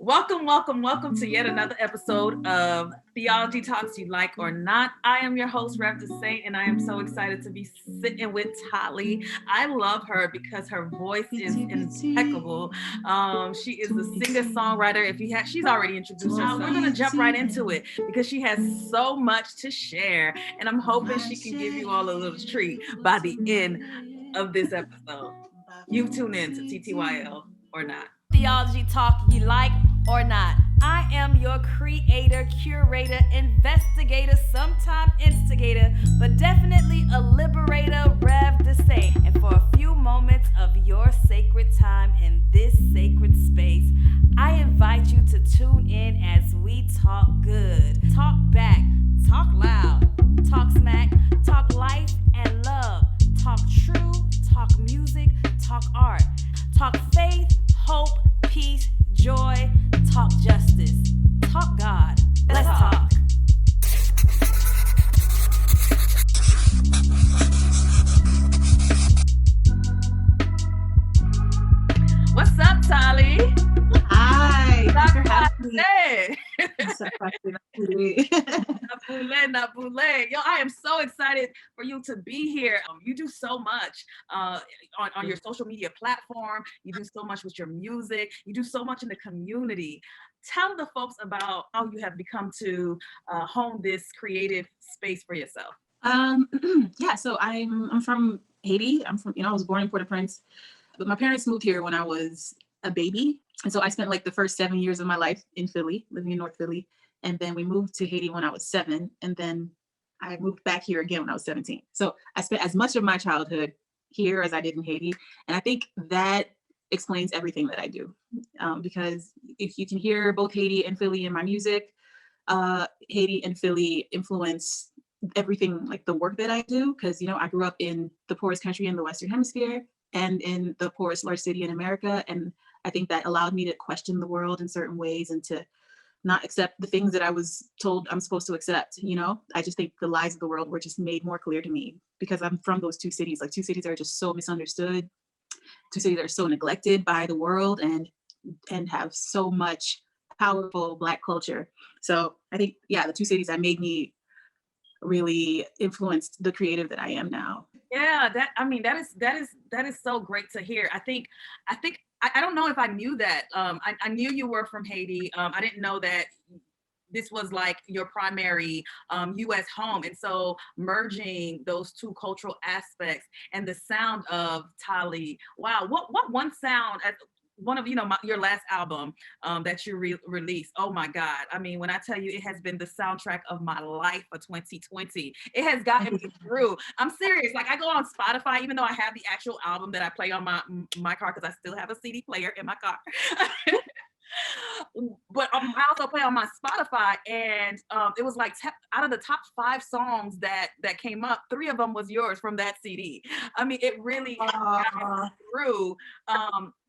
Welcome to yet another episode of Theology Talks You Like or Not. I am your host, Rev Saint, and I am so excited to be sitting with Talie. I love her because her voice is impeccable. She is a singer-songwriter. She's already introduced herself. We're gonna jump right into it because she has so much to share, and I'm hoping she can give you all a little treat by the end of this episode. You tune in to TTYL or not. Theology Talk You Like or Not. I am your creator, curator, investigator, sometime instigator, but definitely a liberator, Rev Saint. And for a few moments of your sacred time in this sacred space, I invite you to tune in as we talk good, talk back, talk loud, talk smack, talk life and love, talk true, talk music, talk art, talk faith, hope, peace, joy, talk justice, talk God. Let's talk. What's up, Talie? Hi. Thanks for having me. Napule. Yo, I am so excited for you to be here. You do so much on your social media platform. You do so much with your music. You do so much in the community. Tell the folks about how you have become to hone this creative space for yourself. Yeah, so I'm from Haiti. I was born in Port-au-Prince, but my parents moved here when I was a baby. And so I spent like the first 7 years of my life in Philly, living in North Philly. And then we moved to Haiti when I was 7. And then I moved back here again when I was 17. So I spent as much of my childhood here as I did in Haiti. And I think that explains everything that I do. Because if you can hear both Haiti and Philly in my music, Haiti and Philly influence everything, like the work that I do. Because, I grew up in the poorest country in the Western Hemisphere and in the poorest large city in America. And I think that allowed me to question the world in certain ways and to not accept the things that I was told I'm supposed to accept. I just think the lies of the world were just made more clear to me because I'm from those two cities. Like, two cities are just so misunderstood. Two cities are so neglected by the world and have so much powerful Black culture. So I think, the two cities that made me really influenced the creative that I am now. Yeah, that is so great to hear. I don't know if I knew that. I knew you were from Haiti. I didn't know that this was like your primary U.S. home. And so merging those two cultural aspects and the sound of Talie. Wow, what one sound at one of your last album that you released. Oh my God. I mean, when I tell you it has been the soundtrack of my life for 2020, it has gotten me through. I'm serious. Like, I go on Spotify, even though I have the actual album that I play on my car, because I still have a CD player in my car. But I also play on my Spotify, and it was like out of the top 5 songs that came up, 3 of them was yours from that CD. I mean, it really got through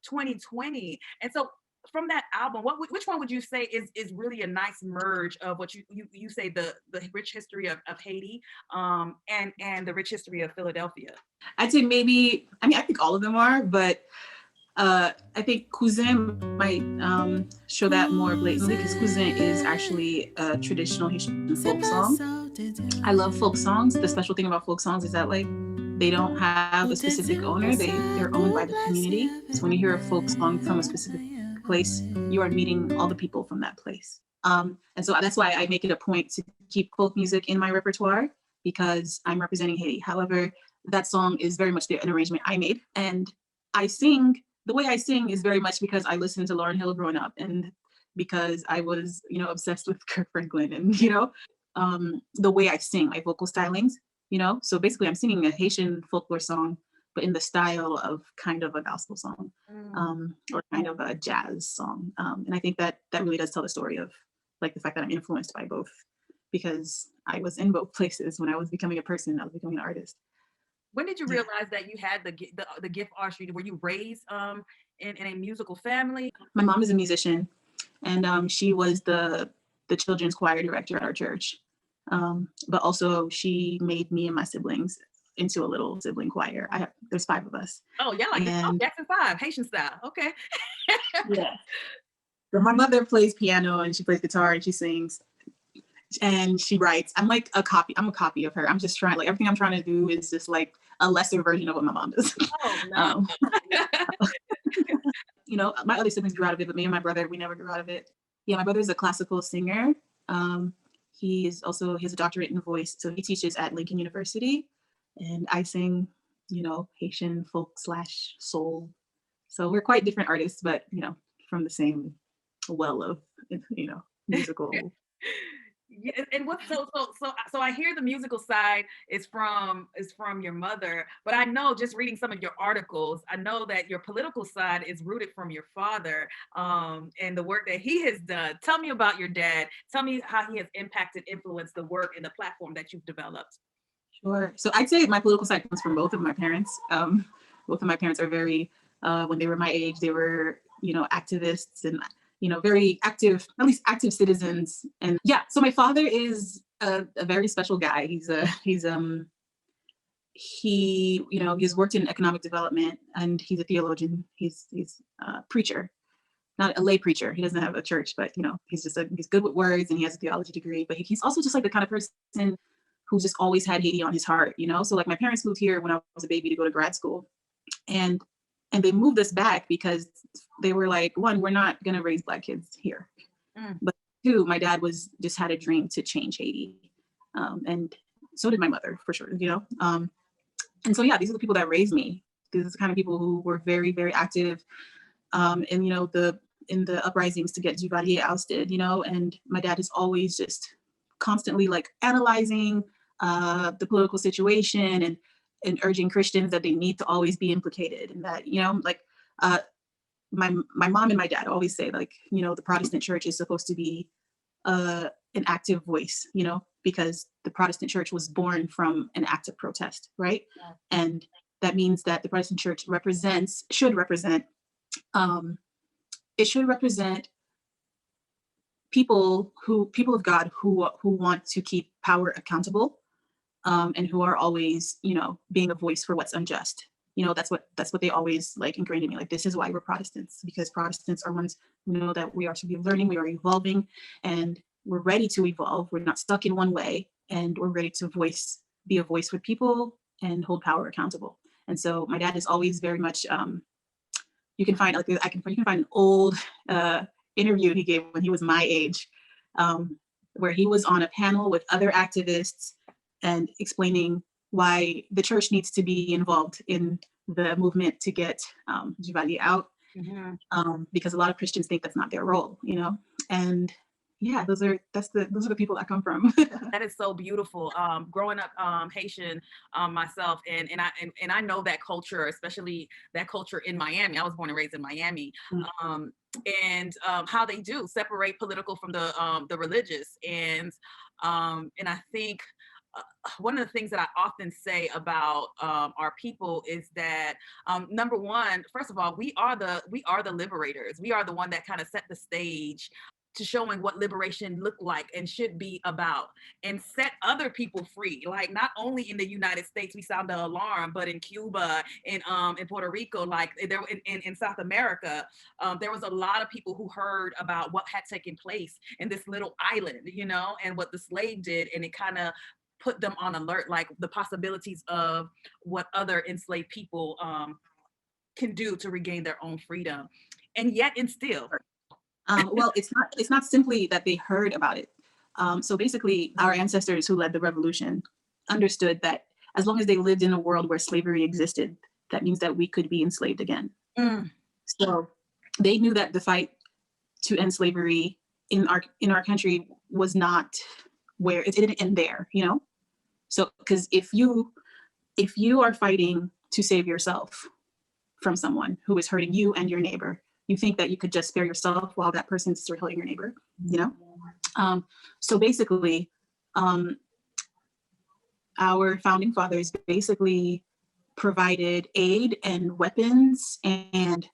2020. And so from that album, which one would you say is really a nice merge of what you say the rich history of Haiti and the rich history of Philadelphia? I'd say maybe, I think all of them are, but I think Cousin might show that more blatantly, because Cousin is actually a traditional Haitian folk song. I love folk songs. The special thing about folk songs is that, like, they don't have a specific owner. They're owned by the community. So when you hear a folk song from a specific place, you are meeting all the people from that place. And so that's why I make it a point to keep folk music in my repertoire, because I'm representing Haiti. However, that song is very much an arrangement I made. And the way I sing is very much because I listened to Lauryn Hill growing up, and because I was, obsessed with Kirk Franklin, and, the way I sing, my vocal stylings, So basically I'm singing a Haitian folklore song, but in the style of kind of a gospel song, or kind of a jazz song. And I think that really does tell the story of, like, the fact that I'm influenced by both, because I was in both places when I was becoming a person. I was becoming an artist. When did you realize that you had the gift archery? Were you raised in a musical family? My mom is a musician, and she was the children's choir director at our church. But also she made me and my siblings into a little sibling choir. There's 5 of us. Oh, yeah, like Jackson 5, Haitian style. Okay. Yeah. So my mother plays piano and she plays guitar and she sings and she writes. I'm like a copy. I'm a copy of her. I'm just trying, like everything I'm trying to do is just like a lesser version of what my mom does. Oh no. You know, my other siblings grew out of it, but me and my brother, we never grew out of it. Yeah, my brother is a classical singer. He has a doctorate in voice. So he teaches at Lincoln University. And I sing, you know, Haitian folk / soul. So we're quite different artists, but, you know, from the same well of, you know, musical. Yeah, and what's so I hear the musical side is from your mother, but I know just reading some of your articles, I know that your political side is rooted from your father, and the work that he has done. Tell me about your dad. Tell me how he has influenced the work and the platform that you've developed. Sure. So I'd say my political side comes from both of my parents. Both of my parents are very, when they were my age, they were, you know, activists and, you know, very active, at least active citizens. And yeah, so my father is a very special guy. He, you know, he's worked in economic development and he's a theologian. He's a preacher, not a lay preacher. He doesn't have a church, but, you know, he's good with words and he has a theology degree, but he's also just like the kind of person who's just always had Haiti on his heart, you know? So like my parents moved here when I was a baby to go to grad school. And they moved us back because they were like, one, we're not going to raise Black kids here. But two, my dad just had a dream to change Haiti. And so did my mother, for sure, you know? And so, yeah, these are the people that raised me. These are the kind of people who were very, very active in, you know, in the uprisings to get Duvalier ousted, you know? And my dad is always just constantly like analyzing the political situation and urging Christians that they need to always be implicated, and that, you know, like my mom and my dad always say, like, you know, the Protestant church is supposed to be an active voice, you know, because the Protestant church was born from an act of protest, right? Yeah. And that means that the Protestant church should represent people of God who want to keep power accountable. And who are always, you know, being a voice for what's unjust. You know, that's what they always like ingrained in me. Like, this is why we're Protestants, because Protestants are ones who know that we are to be learning, we are evolving, and we're ready to evolve. We're not stuck in one way, and we're ready to be a voice with people and hold power accountable. And so my dad is always very much. You can find an old interview he gave when he was my age, where he was on a panel with other activists and explaining why the church needs to be involved in the movement to get Duvalier out, because a lot of Christians think that's not their role, you know. And yeah, those are the people I come from. That is so beautiful. Growing up Haitian myself, and I know that culture, especially that culture in Miami. I was born and raised in Miami, and how they do separate political from the religious, and I think. One of the things that I often say about our people is that number one, first of all, we are the liberators. We are the one that kind of set the stage to showing what liberation looked like and should be about, and set other people free. Like, not only in the United States we sound the alarm, but in Cuba, in Puerto Rico, like there in South America, there was a lot of people who heard about what had taken place in this little island, you know, and what the slave did, and it kind of put them on alert, like the possibilities of what other enslaved people can do to regain their own freedom. And yet and still. Well, it's not simply that they heard about it. So basically, our ancestors who led the revolution understood that as long as they lived in a world where slavery existed, that means that we could be enslaved again. So they knew that the fight to end slavery in our country was not where it didn't end there, you know? So, because if you are fighting to save yourself from someone who is hurting you and your neighbor, you think that you could just spare yourself while that person's still hurting your neighbor, you know? So basically, our founding fathers basically provided aid and weapons and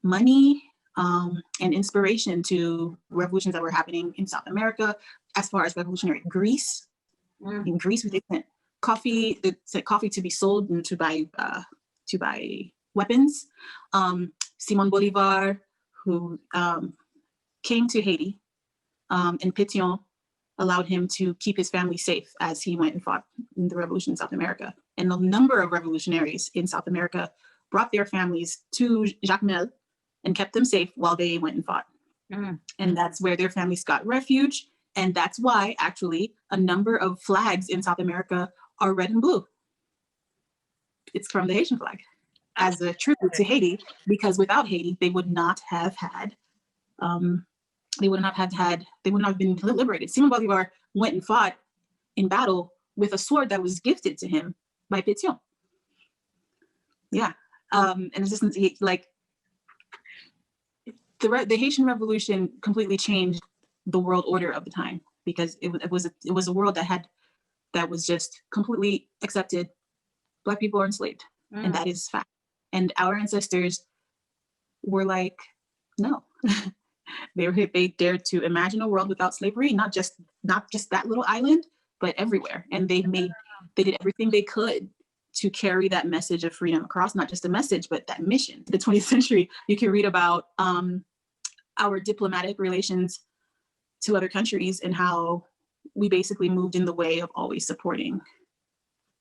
money and inspiration to revolutions that were happening in South America. As far as revolutionary Greece, in Greece, they sent coffee. They sent coffee to be sold and to buy weapons. Simon Bolivar, who came to Haiti, and Pétion allowed him to keep his family safe as he went and fought in the revolution in South America. And a number of revolutionaries in South America brought their families to Jacmel and kept them safe while they went and fought. And that's where their families got refuge. And that's why actually a number of flags in South America are red and blue. It's from the Haitian flag as a tribute to Haiti, because without Haiti, they would not have had, they would not have been liberated. Simon Bolivar went and fought in battle with a sword that was gifted to him by Pétion. Yeah. And it's just like the Haitian Revolution completely changed the world order of the time, because it was a world that was just completely accepted. Black people are enslaved, and that is fact. And our ancestors were like, no. They dared to imagine a world without slavery, not just that little island, but everywhere. And they did everything they could to carry that message of freedom across, not just a message, but that mission. The 20th century, you can read about our diplomatic relations to other countries and how we basically moved in the way of always supporting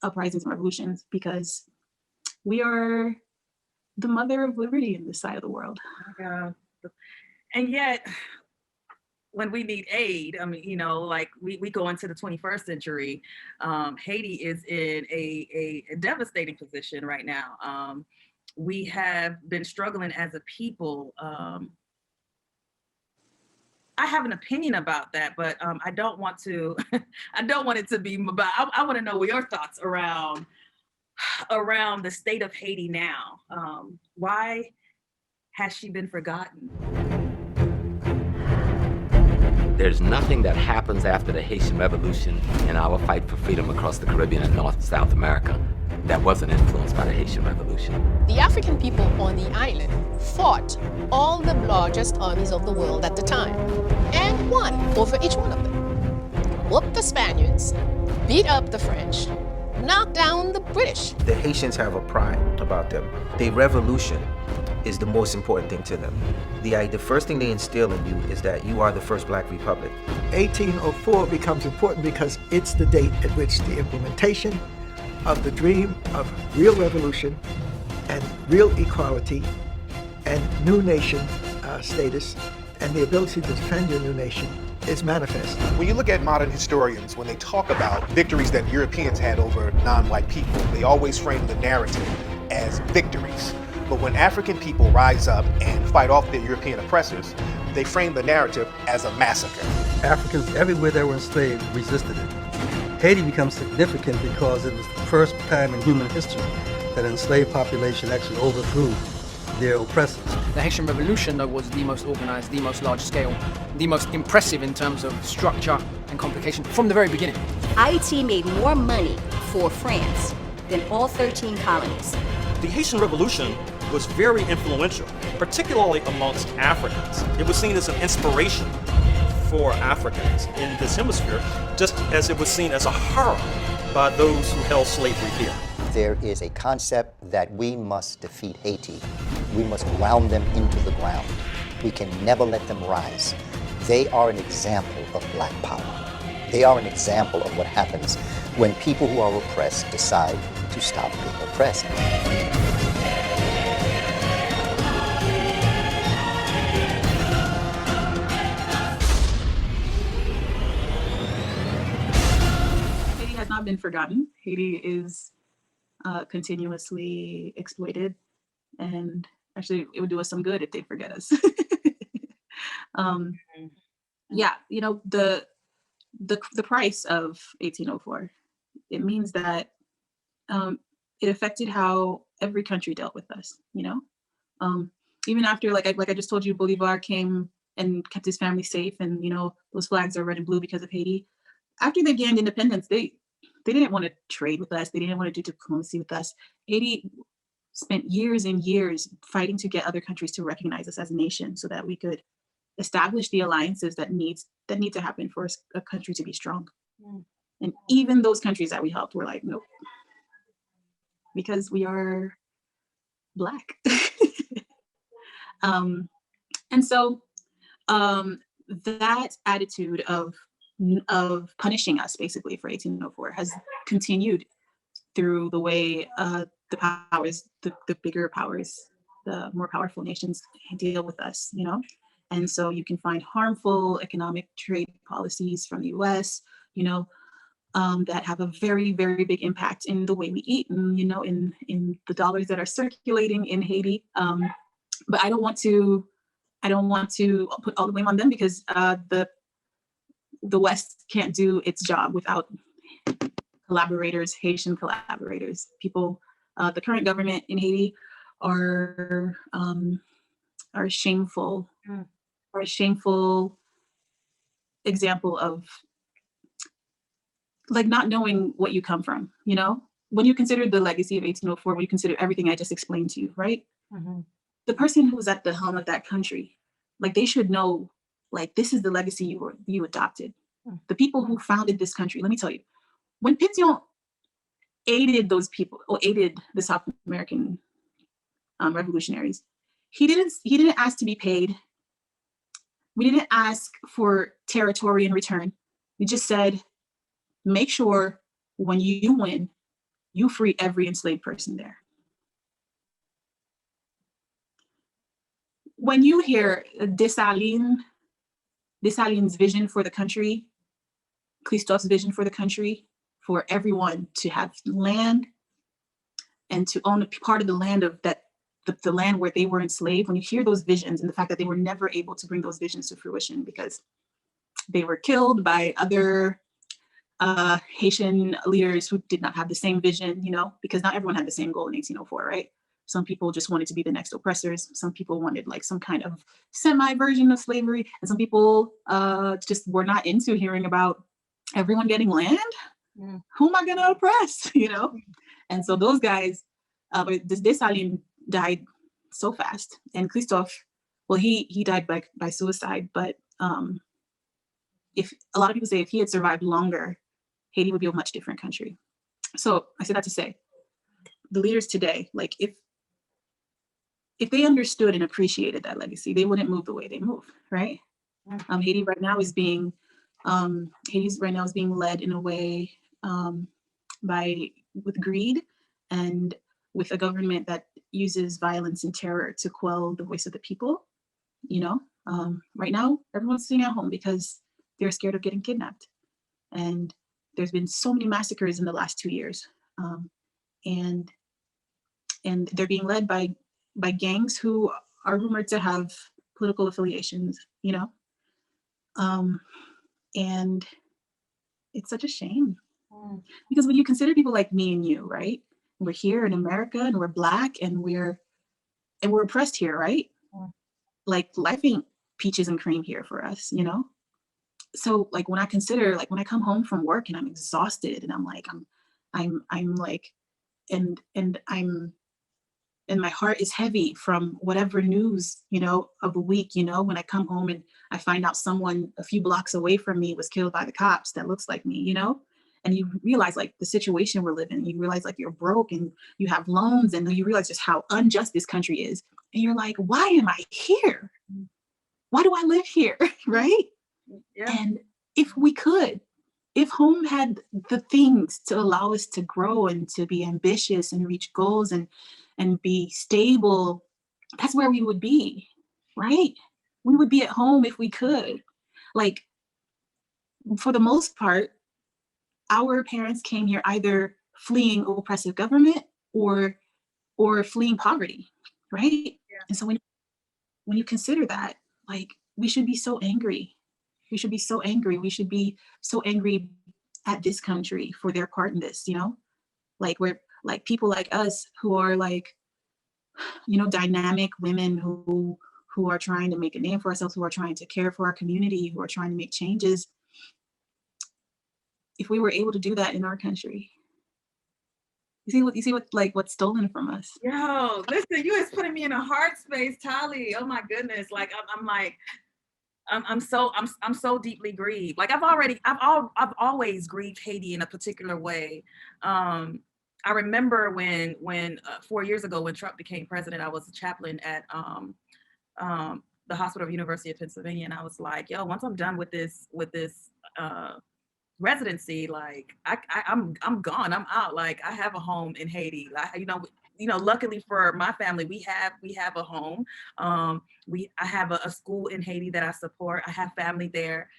uprisings and revolutions, because we are the mother of liberty in this side of the world. And yet, when we need aid, I mean, like we go into the 21st century, Haiti is in a devastating position right now. We have been struggling as a people. I have an opinion about that, but I don't want to. I don't want it to be. But I want to know your thoughts around the state of Haiti now. Why has she been forgotten? There's nothing that happens after the Haitian Revolution and our fight for freedom across the Caribbean and North and South America that wasn't influenced by the Haitian Revolution. The African people on the island fought all the largest armies of the world at the time and won over each one of them. Whooped the Spaniards, beat up the French, knocked down the British. The Haitians have a pride about them. The revolution is the most important thing to them. The first thing they instill in you is that you are the first Black republic. 1804 becomes important because it's the date at which the implementation of the dream of real revolution and real equality and new nation status and the ability to defend your new nation is manifest. When you look at modern historians, when they talk about victories that Europeans had over non-white people, they always frame the narrative as victories. But when African people rise up and fight off their European oppressors, they frame the narrative as a massacre. Africans everywhere that were enslaved resisted it. Haiti becomes significant because it was the first time in human history that an enslaved population actually overthrew their oppressors. The Haitian Revolution, though, was the most organized, the most large scale, the most impressive in terms of structure and complication from the very beginning. Haiti made more money for France than all 13 colonies. The Haitian Revolution was very influential, particularly amongst Africans. It was seen as an inspiration for Africans in this hemisphere, just as it was seen as a horror by those who held slavery here. There is a concept that we must defeat Haiti. We must ground them into the ground. We can never let them rise. They are an example of Black power. They are an example of what happens when people who are oppressed decide to stop being oppressed. Not been forgotten. Haiti is continuously exploited, and actually it would do us some good if they forget us. Yeah, the price of 1804, it means that it affected how every country dealt with us, even after, like I just told you, Bolivar came and kept his family safe, and those flags are red and blue because of Haiti. After they gained independence, they didn't want to trade with us. They didn't want to do diplomacy with us. Haiti spent years and years fighting to get other countries to recognize us as a nation so that we could establish the alliances that need to happen for a country to be strong. And even those countries that we helped were like, nope, because we are Black. And so that attitude of punishing us basically for 1804 has continued through the way the powers, the bigger powers, the more powerful nations deal with us, you know? And so you can find harmful economic trade policies from the US, you know, that have a very, very big impact in the way we eat and, you know, in the dollars that are circulating in Haiti. But I don't want to put all the blame on them because the West can't do its job without collaborators, Haitian collaborators. People, the current government in Haiti are shameful, are a shameful example of like not knowing what you come from, you know? When you consider the legacy of 1804, when you consider everything I just explained to you, right? Mm-hmm. The person who was at the helm of that country, like they should know, like this is the legacy you adopted. The people who founded this country, let me tell you, when Pétion aided those people or aided the South American revolutionaries, he didn't ask to be paid. We didn't ask for territory in return. We just said, make sure when you win, you free every enslaved person there. When you hear Dessalines' vision for the country, Christophe's vision for the country, for everyone to have land and to own a part of the land of that, the land where they were enslaved, when you hear those visions and the fact that they were never able to bring those visions to fruition because they were killed by other Haitian leaders who did not have the same vision, you know, because not everyone had the same goal in 1804, right? Some people just wanted to be the next oppressors. Some people wanted like some kind of semi-version of slavery. And some people just were not into hearing about everyone getting land. Who am I gonna oppress, you know? And so those guys, this Dessalines died so fast. And Christophe, well, he died by suicide, but if a lot of people say if he had survived longer, Haiti would be a much different country. So I said that to say, the leaders today, like if they understood and appreciated that legacy, they wouldn't move the way they move, right? Haiti right now is being led in a way with greed and with a government that uses violence and terror to quell the voice of the people. You know, right now everyone's sitting at home because they're scared of getting kidnapped, and there's been so many massacres in the last 2 years, and they're being led by gangs who are rumored to have political affiliations, you know, and it's such a shame because when you consider people like me and you, right, we're here in America and we're Black and we're oppressed here, right? Like life ain't peaches and cream here for us, you know? So like when I consider, like when I come home from work and I'm exhausted and I'm like, I'm like, and my heart is heavy from whatever news, you know, of the week, you know, when I come home and I find out someone a few blocks away from me was killed by the cops that looks like me, you know, and you realize like the situation we're living in, you realize like you're broke and you have loans and you realize just how unjust this country is. And you're like, why am I here? Why do I live here? Right? Yeah. And if home had the things to allow us to grow and to be ambitious and reach goals and be stable, that's where we would be, right? We would be at home if we could. Like, for the most part, our parents came here either fleeing oppressive government or fleeing poverty, right? Yeah. And so when you consider that, like, we should be so angry. We should be so angry. We should be so angry at this country for their part in this, you know? Like, we're like people like us who are like, you know, dynamic women who are trying to make a name for ourselves, who are trying to care for our community, who are trying to make changes. If we were able to do that in our country, you see what like what's stolen from us. Yo, listen, you is putting me in a hard space, Talie. Oh my goodness. Like I'm so deeply grieved. Like I've always grieved Haiti in a particular way. I remember when 4 years ago when Trump became president, I was a chaplain at the hospital of University of Pennsylvania, and I was like, yo, once I'm done with this residency, like I'm gone, I'm out. Like I have a home in Haiti. Like, luckily for my family, we have a home. I have a school in Haiti that I support. I have family there.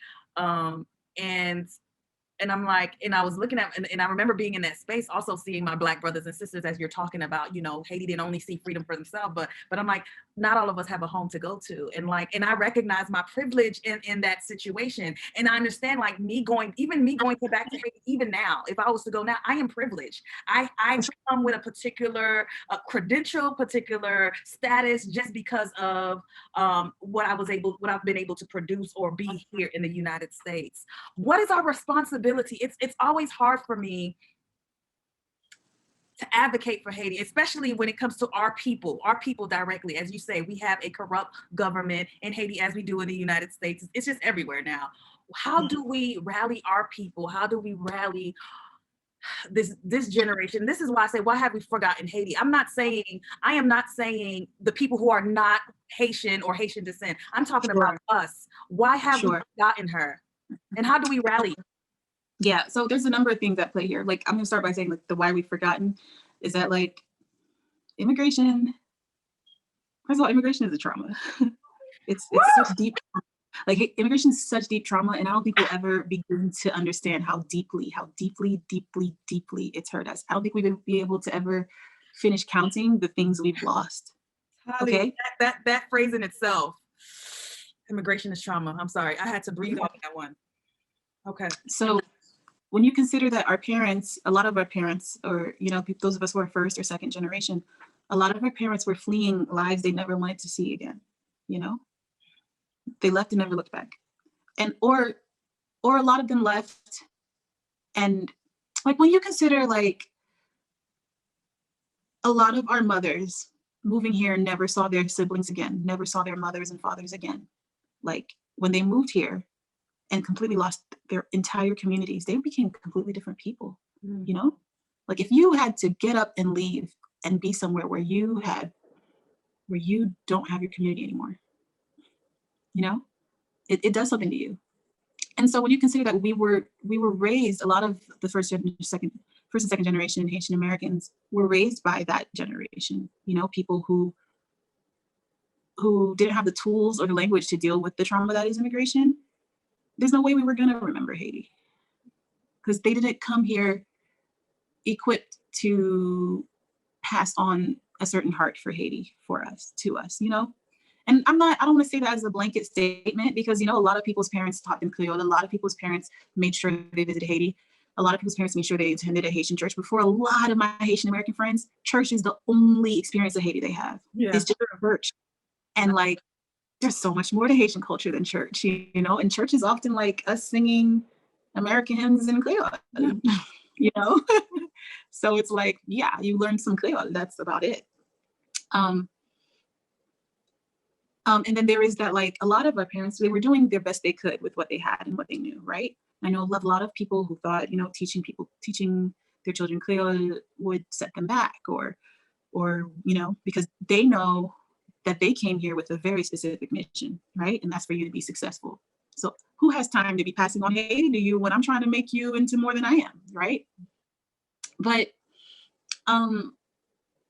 And I'm like, and I was looking at, and I remember being in that space, also seeing my Black brothers and sisters, as you're talking about, Haiti didn't only see freedom for themselves, but I'm like, not all of us have a home to go to. And I recognize my privilege in that situation. And I understand, like, me going back to Haiti, even now, if I was to go now, I am privileged. I come with a particular credential, particular status, just because of what I've been able to produce or be here in the United States. What is our responsibility? It's always hard for me to advocate for Haiti, especially when it comes to our people directly. As you say, we have a corrupt government in Haiti, as we do in the United States. It's just everywhere now. How do we rally our people? How do we rally this generation? This is why I say, why have we forgotten Haiti? I am not saying the people who are not Haitian or Haitian descent. I'm talking about us. Why have we forgotten her? And how do we rally? Yeah, so there's a number of things at play here. Like, I'm gonna start by saying, like, the why we've forgotten is that, like, immigration, first of all, immigration is a trauma. it's such deep, like, immigration is such deep trauma, and I don't think we'll ever begin to understand how deeply it's hurt us. I don't think we will be able to ever finish counting the things we've lost. Talie, okay? That phrase in itself, immigration is trauma. I'm sorry, I had to breathe on that one. Okay. So when you consider that our parents, a lot of our parents, or, those of us who are first or second generation, a lot of our parents were fleeing lives they never wanted to see again. They left and never looked back. And, or a lot of them left. And, like, when you consider, like, a lot of our mothers moving here never saw their siblings again, never saw their mothers and fathers again. Like, when they moved here and completely lost their entire communities, they became completely different people. Like, if you had to get up and leave and be somewhere where you don't have your community anymore, it does something to you. And so when you consider that we were raised, a lot of the first and second generation Haitian Americans were raised by that generation, people who didn't have the tools or the language to deal with the trauma that is immigration. There's no way we were going to remember Haiti, because they didn't come here equipped to pass on a certain heart for Haiti to us. And I don't want to say that as a blanket statement, because, a lot of people's parents taught them Creole. A lot of people's parents made sure they visited Haiti. A lot of people's parents made sure they attended a Haitian church. But for a lot of my Haitian American friends, church is the only experience of Haiti they have. Yeah. It's just a church. And, like, there's so much more to Haitian culture than church, and church is often like us singing American hymns in Creole, So it's like, yeah, you learn some Creole, that's about it. And then there is that, like, a lot of our parents, they were doing their best they could with what they had and what they knew, right? I know a lot of people who thought, teaching their children Creole would set them back, or because they know that they came here with a very specific mission, right? And that's for you to be successful. So who has time to be passing on Haiti to you when I'm trying to make you into more than I am, right? But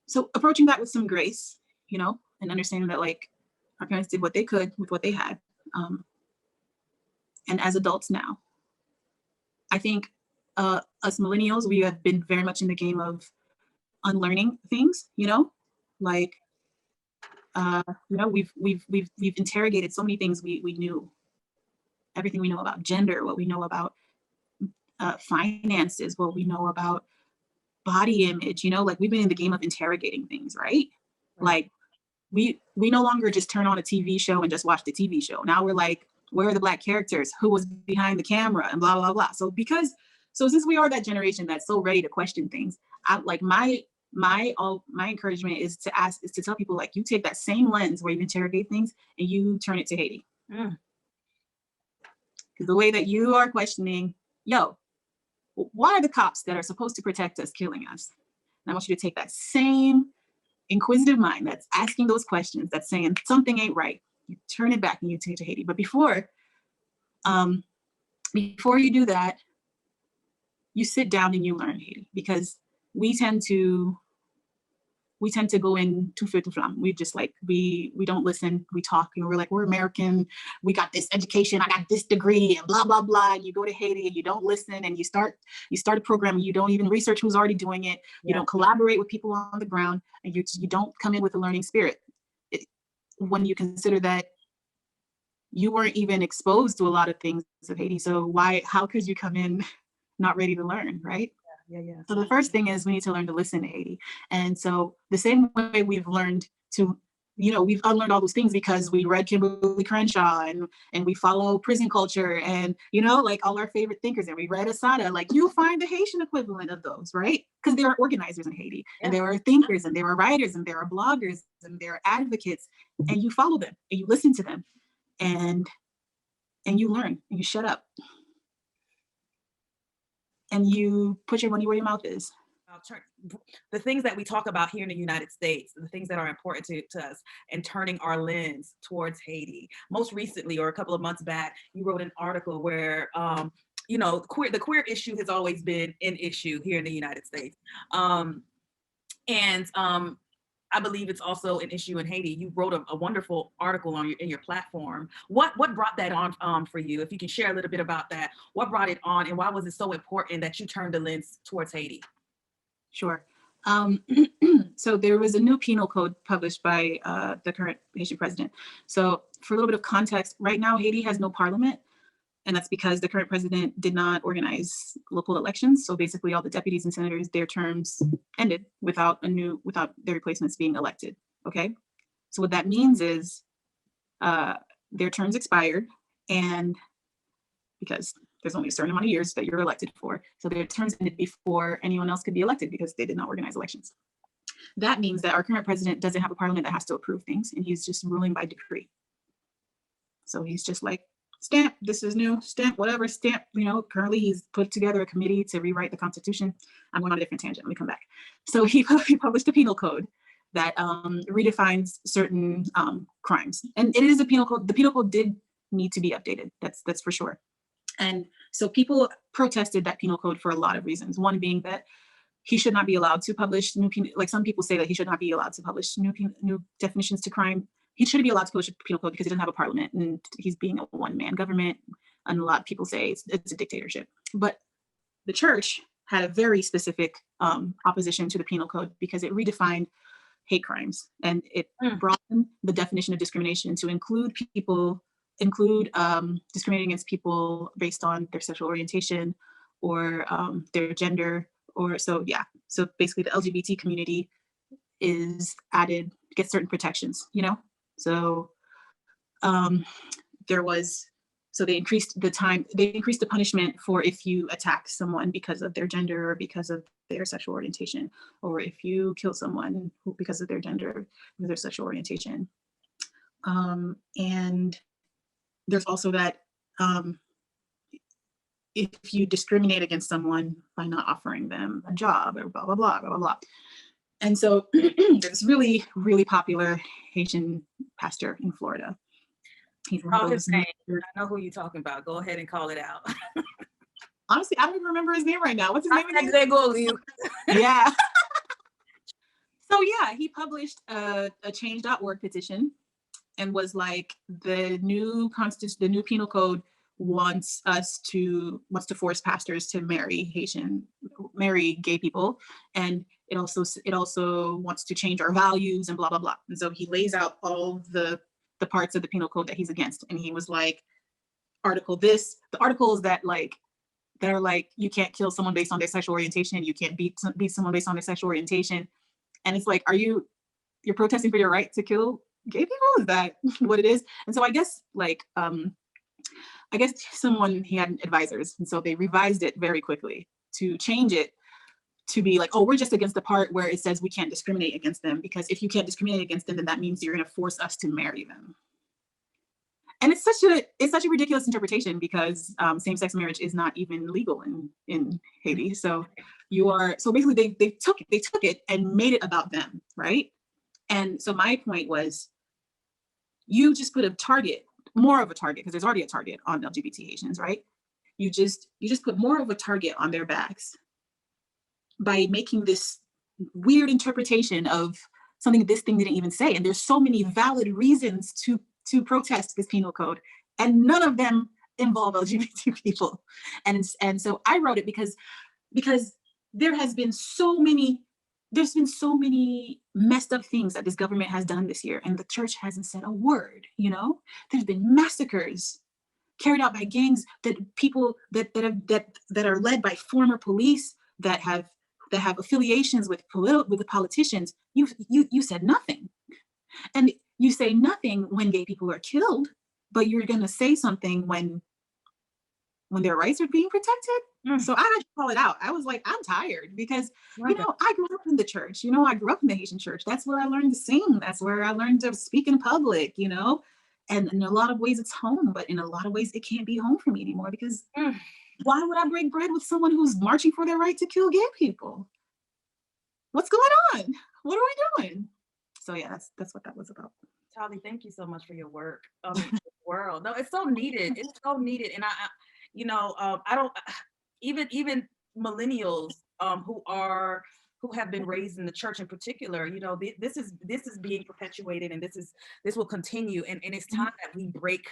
so approaching that with some grace, and understanding that, like, our parents did what they could with what they had. And as adults now, I think us millennials, we have been very much in the game of unlearning things, like, we've interrogated so many things we knew, everything we know about gender, what we know about finances, what we know about body image, like, we've been in the game of interrogating things, right? Like, we no longer just turn on a TV show and just watch the TV show. Now we're like, where are the Black characters? Who was behind the camera? And blah, blah, blah. So since we are that generation that's so ready to question things, my encouragement is to tell people, like, you take that same lens where you interrogate things and you turn it to Haiti. Because the way that you are questioning, why are the cops that are supposed to protect us killing us? And I want you to take that same inquisitive mind that's asking those questions, that's saying something ain't right. You turn it back and you take it to Haiti. But before you do that, you sit down and you learn Haiti, because we tend to go in tout feu tout flamme. We just like, we don't listen, we talk, and we're like, we're American, we got this education, I got this degree, and blah, blah, blah. And you go to Haiti and you don't listen, and you start a program, you don't even research who's already doing it. You don't collaborate with people on the ground, and you don't come in with a learning spirit. When you consider that you weren't even exposed to a lot of things of Haiti, so how could you come in not ready to learn, right? Yeah. So the first thing is we need to learn to listen to Haiti. And so the same way we've learned to, we've unlearned all those things because we read Kimberly Crenshaw and we follow prison culture and, like all our favorite thinkers, and we read Asada, like you find the Haitian equivalent of those, right? Because there are organizers in Haiti, and there are thinkers, and there are writers, and there are bloggers, and there are advocates, and you follow them and you listen to them, and you learn and you shut up. And you put your money where your mouth is. The things that we talk about here in the United States, the things that are important to us, and turning our lens towards Haiti. Most recently, or a couple of months back, you wrote an article where, the queer issue has always been an issue here in the United States. I believe it's also an issue in Haiti. You wrote a wonderful article in your platform. What brought that on for you? If you can share a little bit about that, what brought it on, and why was it so important that you turned the lens towards Haiti? Sure. So there was a new penal code published by the current Haitian president. So for a little bit of context, right now Haiti has no parliament. And that's because the current president did not organize local elections. So basically all the deputies and senators, their terms ended without their replacements being elected, okay? So what that means is their terms expired, and because there's only a certain amount of years that you're elected for. So their terms ended before anyone else could be elected because they did not organize elections. That means that our current president doesn't have a parliament that has to approve things, and he's just ruling by decree. So he's just like, stamp, this is new, stamp, whatever, stamp, currently he's put together a committee to rewrite the Constitution. I'm going on a different tangent, let me come back. So he published a penal code that redefines certain crimes. And it is a penal code. The penal code did need to be updated, that's for sure. And so people protested that penal code for a lot of reasons. One being that he should not be allowed to publish like some people say that he should not be allowed to publish new definitions to crime. He shouldn't be allowed to publish a penal code because he doesn't have a parliament, and he's being a one-man government. And a lot of people say it's a dictatorship. But the church had a very specific opposition to the penal code because it redefined hate crimes, and it broadened the definition of discrimination to include discriminating against people based on their sexual orientation or their gender, so basically the LGBT community is added, gets certain protections, So they increased the punishment for if you attack someone because of their gender or because of their sexual orientation, or if you kill someone because of their gender or their sexual orientation. And there's also that if you discriminate against someone by not offering them a job or blah, blah, blah, blah, blah, blah. And so there's really, really popular Haitian pastor in Florida. He's his name. I know who you're talking about. Go ahead and call it out. Honestly, I don't even remember his name right now. What's his name again? Yeah. So yeah, he published a change.org petition and was like, the new penal code wants to force pastors to marry gay people, and it also wants to change our values and blah blah blah. And so he lays out all the parts of the penal code that he's against, and he was like, the articles that are like, you can't kill someone based on their sexual orientation, you can't beat someone based on their sexual orientation, and it's like, you're protesting for your right to kill gay people? Is that what it is? And so I guess he had advisors, and so they revised it very quickly to change it to be like, oh, we're just against the part where it says we can't discriminate against them, because if you can't discriminate against them, then that means you're going to force us to marry them. And it's such a ridiculous interpretation, because same-sex marriage is not even legal in Haiti. So basically they took it and made it about them, right? And so my point was, you just put a target, more of a target, because there's already a target on LGBT Haitians, right? You just put more of a target on their backs by making this weird interpretation of something this thing didn't even say. And there's so many valid reasons to protest this penal code, and none of them involve LGBT people. And so I wrote it because there's been so many messed up things that this government has done this year, and the church hasn't said a word. There's been massacres carried out by gangs, that people that are led by former police that have affiliations with the politicians. You said nothing, and you say nothing when gay people are killed, but you're going to say something when their rights are being protected. So I had to call it out. I was like, I'm tired, because I grew up in the church. I grew up in the Haitian church. That's where I learned to sing. That's where I learned to speak in public. And in a lot of ways it's home, but in a lot of ways it can't be home for me anymore, because why would I break bread with someone who's marching for their right to kill gay people? What's going on? What are we doing? So yeah, that's what that was about. Talie, thank you so much for your work. World. No, it's so needed. It's so needed. And I don't even millennials who have been raised in the church in particular, this is being perpetuated, and this will continue. And it's time that we break.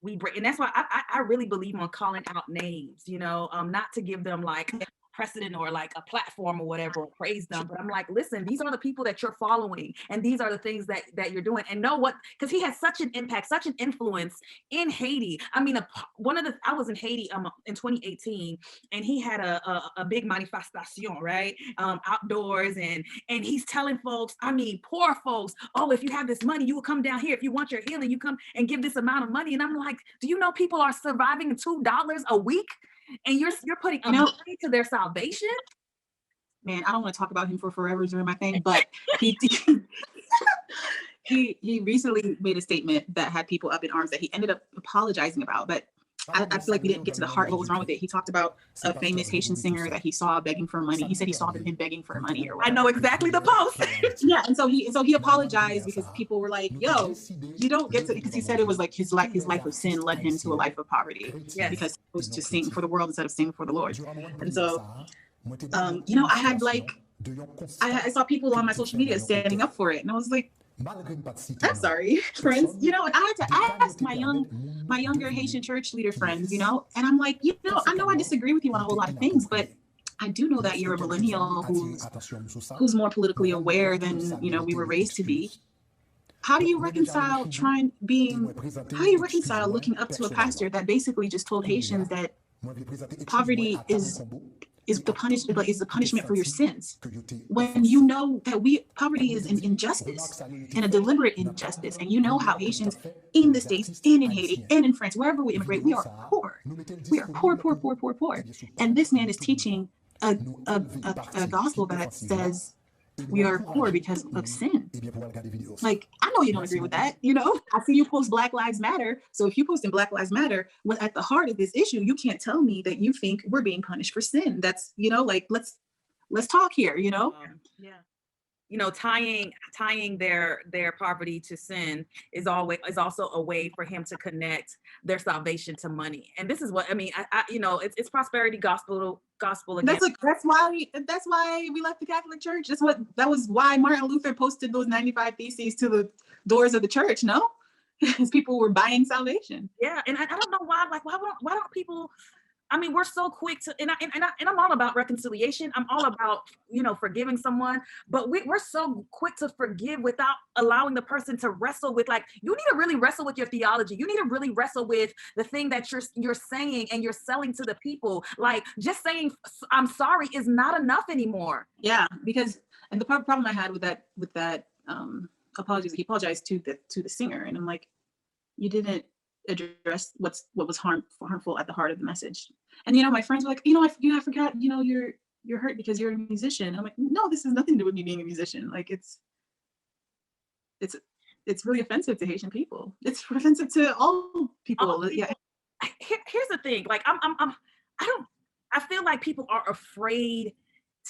And that's why I really believe on calling out names, not to give them like precedent or like a platform or whatever, or praise them, but I'm like, listen, these are the people that you're following, and these are the things that you're doing, and know what, because he has such an impact, such an influence in Haiti. I mean, I was in Haiti in 2018, and he had a big manifestation, right, outdoors, and he's telling folks, poor folks, oh, if you have this money, you will come down here. If you want your healing, you come and give this amount of money. And I'm like, do you know people are surviving $2 a week? And you're putting a money to their salvation? Man, I don't want to talk about him for forever during my thing, but he recently made a statement that had people up in arms that he ended up apologizing about. But I feel like we didn't get to the heart of what was wrong with it. He talked about a famous Haitian singer that he saw begging for money. He said he saw him begging for money or whatever. I know exactly the post. Yeah, and so he apologized, because people were like, "Yo, you don't get to," because he said it was like his life of sin led him to a life of poverty, because he was to sing for the world instead of singing for the Lord. And so, I had I saw people on my social media standing up for it, and I was like, I'm sorry, friends. And I had to ask my younger Haitian church leader friends, and I'm like, I know I disagree with you on a whole lot of things, but I do know that you're a millennial who's more politically aware than, we were raised to be. How do you reconcile looking up to a pastor that basically just told Haitians that poverty is the punishment for your sins, when you know that poverty is an injustice and a deliberate injustice, and how Haitians in the States and in Haiti and in France, wherever we immigrate, we are poor. We are poor. And this man is teaching a gospel that says we are poor because of sin. Like, I know you don't agree with that. I see you post Black Lives Matter. So if you post in Black Lives Matter, at the heart of this issue, you can't tell me that you think we're being punished for sin. That's, let's talk here, Yeah. Tying their poverty to sin is also a way for him to connect their salvation to money. And this is what it's prosperity gospel again. That's why we left the Catholic Church. That was why Martin Luther posted those 95 Theses to the doors of the church. No, because people were buying salvation. Yeah, and I don't know why. Like, why don't people? We're so quick to, and I'm all about reconciliation. I'm all about, forgiving someone, but we're so quick to forgive without allowing the person to wrestle with, like, you need to really wrestle with your theology. You need to really wrestle with the thing that you're saying and you're selling to the people. Like, just saying I'm sorry is not enough anymore. Yeah, and the problem I had with that apologies, he apologized to the singer, and I'm like, you didn't address what was harmful at the heart of the message. And my friends were like, I forgot, you're hurt because you're a musician. And I'm like, no, this has nothing to do with me being a musician. Like, it's really offensive to Haitian people. It's offensive to all people. Yeah. Here's the thing. Like, I feel like people are afraid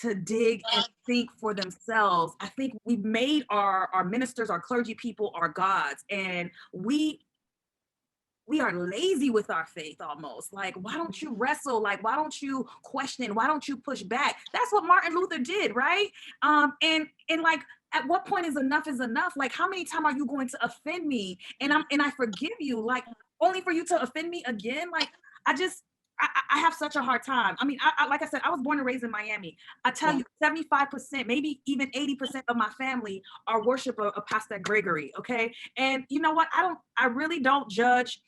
to dig and think for themselves. I think we've made our ministers, our clergy people, our gods, and we are lazy with our faith almost. Like, why don't you wrestle? Like, why don't you question? Why don't you push back? That's what Martin Luther did, right? And like, at what point is enough? Like, how many times are you going to offend me? And I forgive you, like, only for you to offend me again? Like, I have such a hard time. I mean, I like I said, I was born and raised in Miami. I tell you, 75%, maybe even 80% of my family are worship of Pastor Gregory, okay? And you know what? I really don't judge.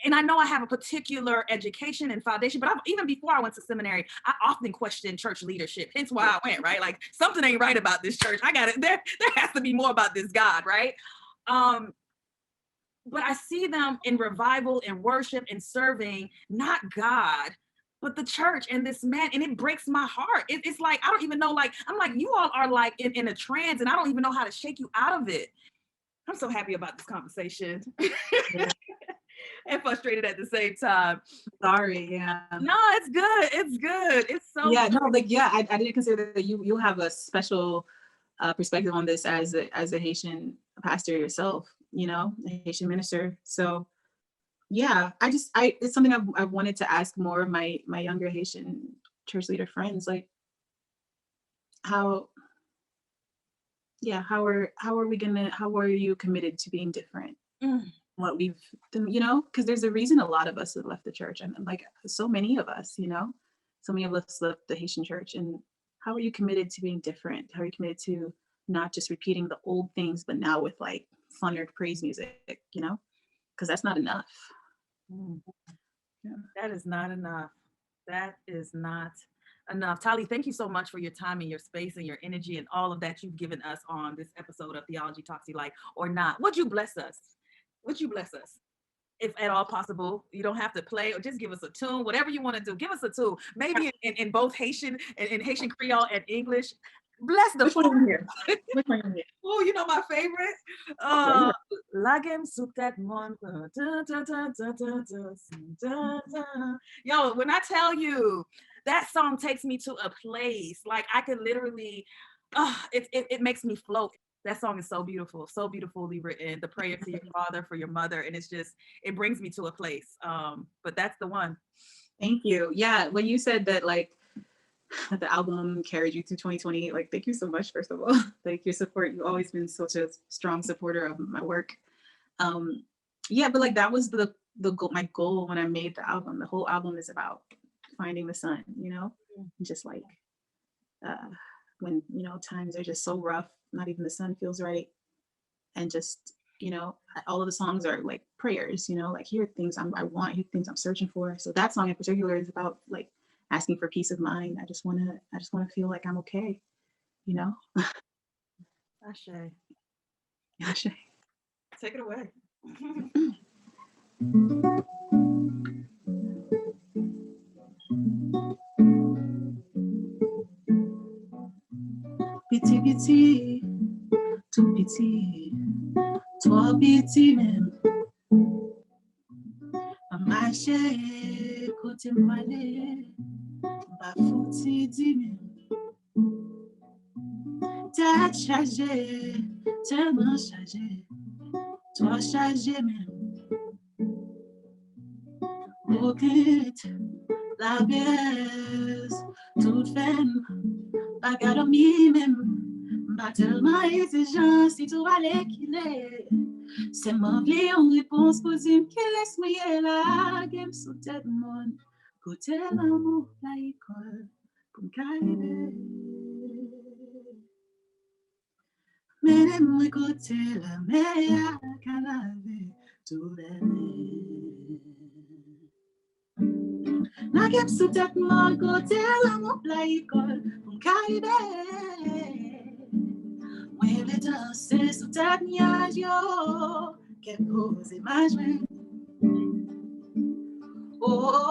And I know I have a particular education and foundation, but even before I went to seminary, I often questioned church leadership. Hence why I went, right? Like, something ain't right about this church. I got it. There has to be more about this God, right? But I see them in revival and worship and serving, not God, but the church and this man, and it breaks my heart. It's like, I don't even know, like, I'm like, you all are like in a trance, and I don't even know how to shake you out of it. I'm so happy about this conversation. And frustrated at the same time. Sorry, yeah. No, it's good. It's good. It's so yeah, good. no, like I didn't consider that you have a special perspective on this as a Haitian pastor yourself, you know, a Haitian minister. So yeah, it's something I've wanted to ask more of my younger Haitian church leader friends, like how are you committed to being different? What we've done, you know, because there's a reason a lot of us have left the church, and like so many of us, you know, so many of us left the Haitian church. And how are you committed to being different? How are you committed to not just repeating the old things, but now with like funnered praise music, you know, because that's not enough. Yeah. That is not enough. That is not enough. Talie, thank you so much for your time and your space and your energy and all of that you've given us on this episode of Theology Talks, Like or Not. Would you bless us? Would you bless us? If at all possible. You don't have to play, or just give us a tune, whatever you want to do. Give us a tune, maybe in both Haitian and in Haitian Creole and English. Bless the one here. Which one here? Oh, you know my favorite. Lagem sous tête mon. Yo, when I tell you that song takes me to a place, like I could literally, it makes me float. That song is so beautifully written. The prayer to your father, for your mother, and it brings me to a place. But that's the one. Thank you. Yeah, when you said that, like, that the album carried you through 2020, like, thank you so much, first of all. Like, your support, you've always been such a strong supporter of my work. Yeah, but like that was the goal, my goal when I made the album. The whole album is about finding the sun, you know, just like when, you know, times are just so rough, not even the sun feels right. And just, you know, all of the songs are like prayers, you know, like here are things I want, here are things I'm searching for. So that song in particular is about like asking for peace of mind. I just want to feel like I'm okay, you know. Ashe. Ashe. Take it away. Piti piti, tout piti, trop piti même. Ma chérie, côté malé, ba fouti di même. Tête chargée, tellement chargée, toi chargée même. Coquette, la baisse, toute femme, bagarre mi même. Pas tellement exigeant, si tout allait qu'il est. C'est m'enlever en réponse pour dire qu'il laisse mouiller la game sous tête monde. Côté l'amour, la école, pour m'carriver. Mais moi côté la meilleure qu'à laver tout l'année. La game sous tête monde, côté l'amour, la école, pour m'carriver. Moi, les danser sous ta nuage, yo, qu'elle pose ma joie. Oh,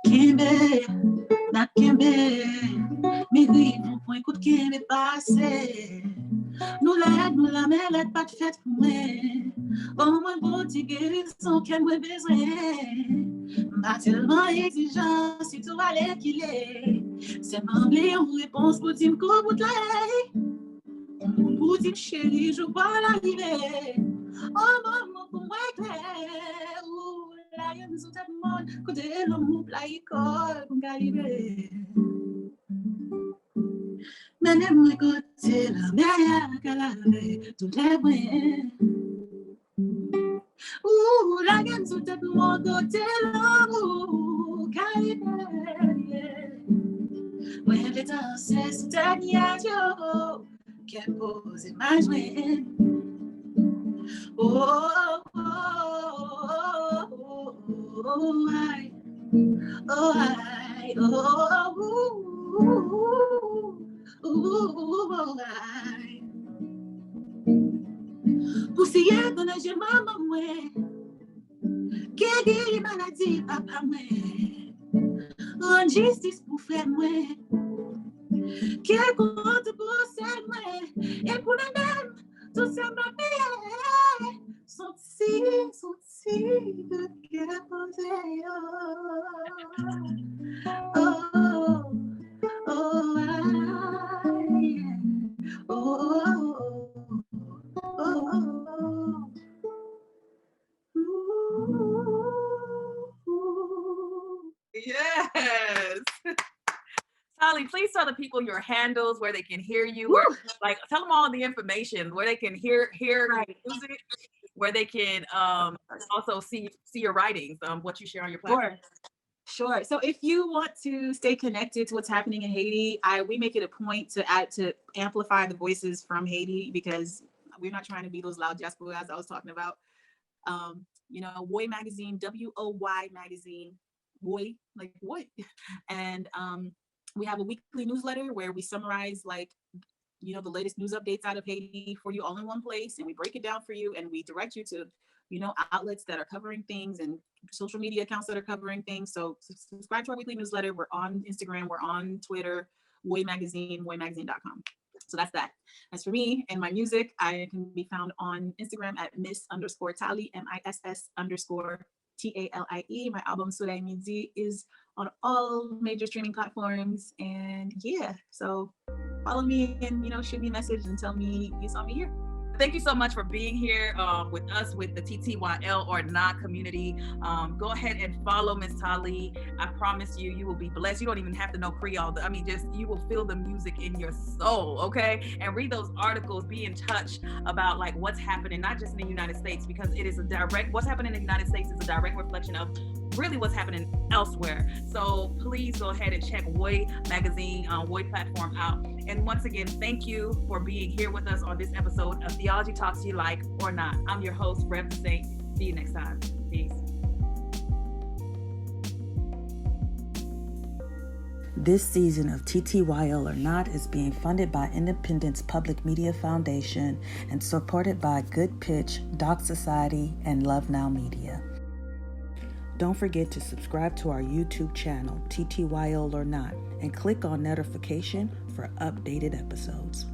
Kimbe, not Kimbe, me grieve point coup de qui m'est passé. Nous la mêlette pas de fête pour moi. Oh, mon bon petit guérison qu'elle m'a besoin. Pas tellement exigeant, si tout va aller qu'il est. C'est m'emblé en réponse pour dire qu'au bout de la on vous dit chérie, je vois l'arrivée. Oh, maman, pour moi, clair. Ouh, là, il y a nous tout le monde. Côté l'homme, là, il colle, pour arriver. Mais moi, côté la mer, qu'elle avait tout les moyens. Ouh, là, il y a nous tout le monde. Côté l'homme, qu'elle arrive. Moi, les danser, c'est un yadio. Qu'elle pose ma joie. Oh, oh, oh, oh, oh, I, oh, I, oh, oh, I. Poussière dans la gemme, maman, qui guérit maladie, papa, rend justice pour frère, qui compte pour moi, et pour la même, tout ça m'a fait. Sont si, de qu'elle a posé. Oh, oh, Yes. Talie, please tell the people your handles, where they can hear you, where, like, tell them all the information, where they can hear right. Music, where they can also see your writings, what you share on your platform. Sure. So if you want to stay connected to what's happening in Haiti, we make it a point to amplify the voices from Haiti, because we're not trying to be those loud diasporas I was talking about. WOY Magazine, WOY Magazine, WOY, like what? And we have a weekly newsletter where we summarize the latest news updates out of Haiti for you all in one place, and we break it down for you, and we direct you to outlets that are covering things and social media accounts that are covering things. So subscribe to our weekly newsletter. We're on Instagram, we're on Twitter, WOY Magazine, WOYMagazine.com. So that's that. As for me and my music, I can be found on Instagram at Miss_Talie, MISS_TALIE. My album Soléy Midi is on all major streaming platforms. And yeah, so follow me and shoot me a message and tell me you saw me here. Thank you so much for being here with us, with the TTYL or not community. Go ahead and follow Miss Talie. I promise you, you will be blessed. You don't even have to know Creole. You will feel the music in your soul, okay? And read those articles, be in touch about what's happening, not just in the United States, because it is what's happening in the United States is a direct reflection of really what's happening elsewhere. So please go ahead and check WOY Magazine, WOY platform out. And once again, thank you for being here with us on this episode of Theology Talks You Like or Not. I'm your host, Rev the Saint. See you next time. Peace. This season of TTYL or Not is being funded by Independence Public Media Foundation and supported by Good Pitch, Doc Society, and Love Now Media. Don't forget to subscribe to our YouTube channel, TTYL or Not, and click on notification for updated episodes.